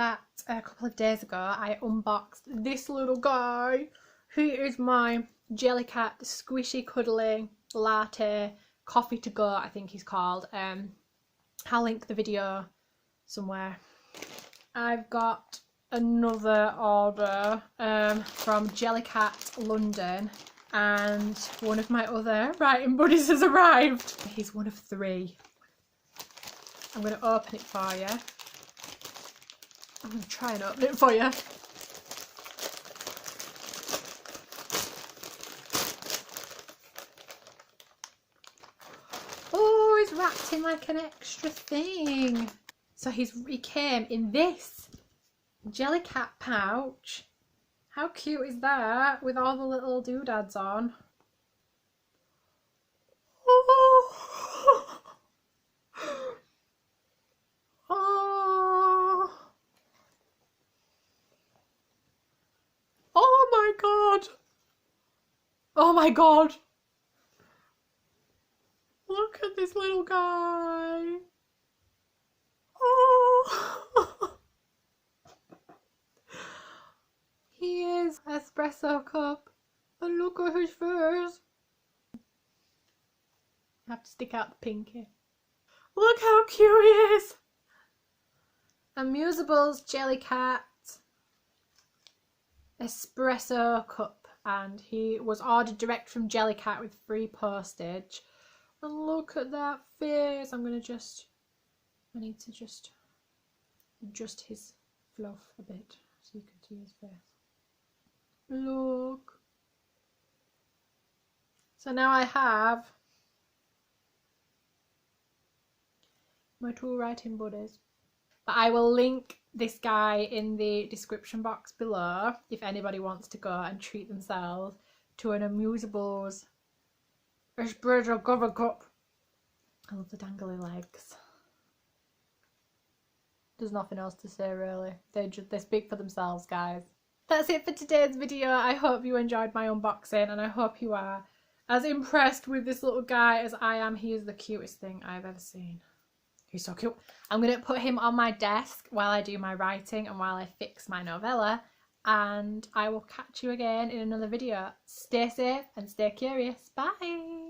that a couple of days ago I unboxed this little guy. He is my Jellycat Squishy Cuddly Latte Coffee to Go, I think he's called. I'll link the video somewhere. I've got another order from Jellycat London, and one of my other writing buddies has arrived. He's one of 3. I'm going to open it for you. I'm going to try and open it for you. Oh, he's wrapped in like an extra thing. So he came in this Jellycat pouch. How cute is that, with all the little doodads on? Oh, oh. Oh my god! Oh my god! Look at this little guy! Oh! He is Espresso cup, and look at his face. I have to stick out the pinky. Look how cute he is! Amuseable's Jellycat Espresso cup, and he was ordered direct from Jellycat with free postage. And look at that face. I need to just adjust his fluff a bit so you can see his face. Look. So now I have my 2 writing buddies. But I will link this guy in the description box below if anybody wants to go and treat themselves to an Amuseable's Espresso cover cup. I love the dangly legs. There's nothing else to say really. They speak for themselves, guys. That's it for today's video. I hope you enjoyed my unboxing, and I hope you are as impressed with this little guy as I am. He is the cutest thing I've ever seen. He's so cute. I'm going to put him on my desk while I do my writing and while I fix my novella, and I will catch you again in another video. Stay safe and stay curious. Bye!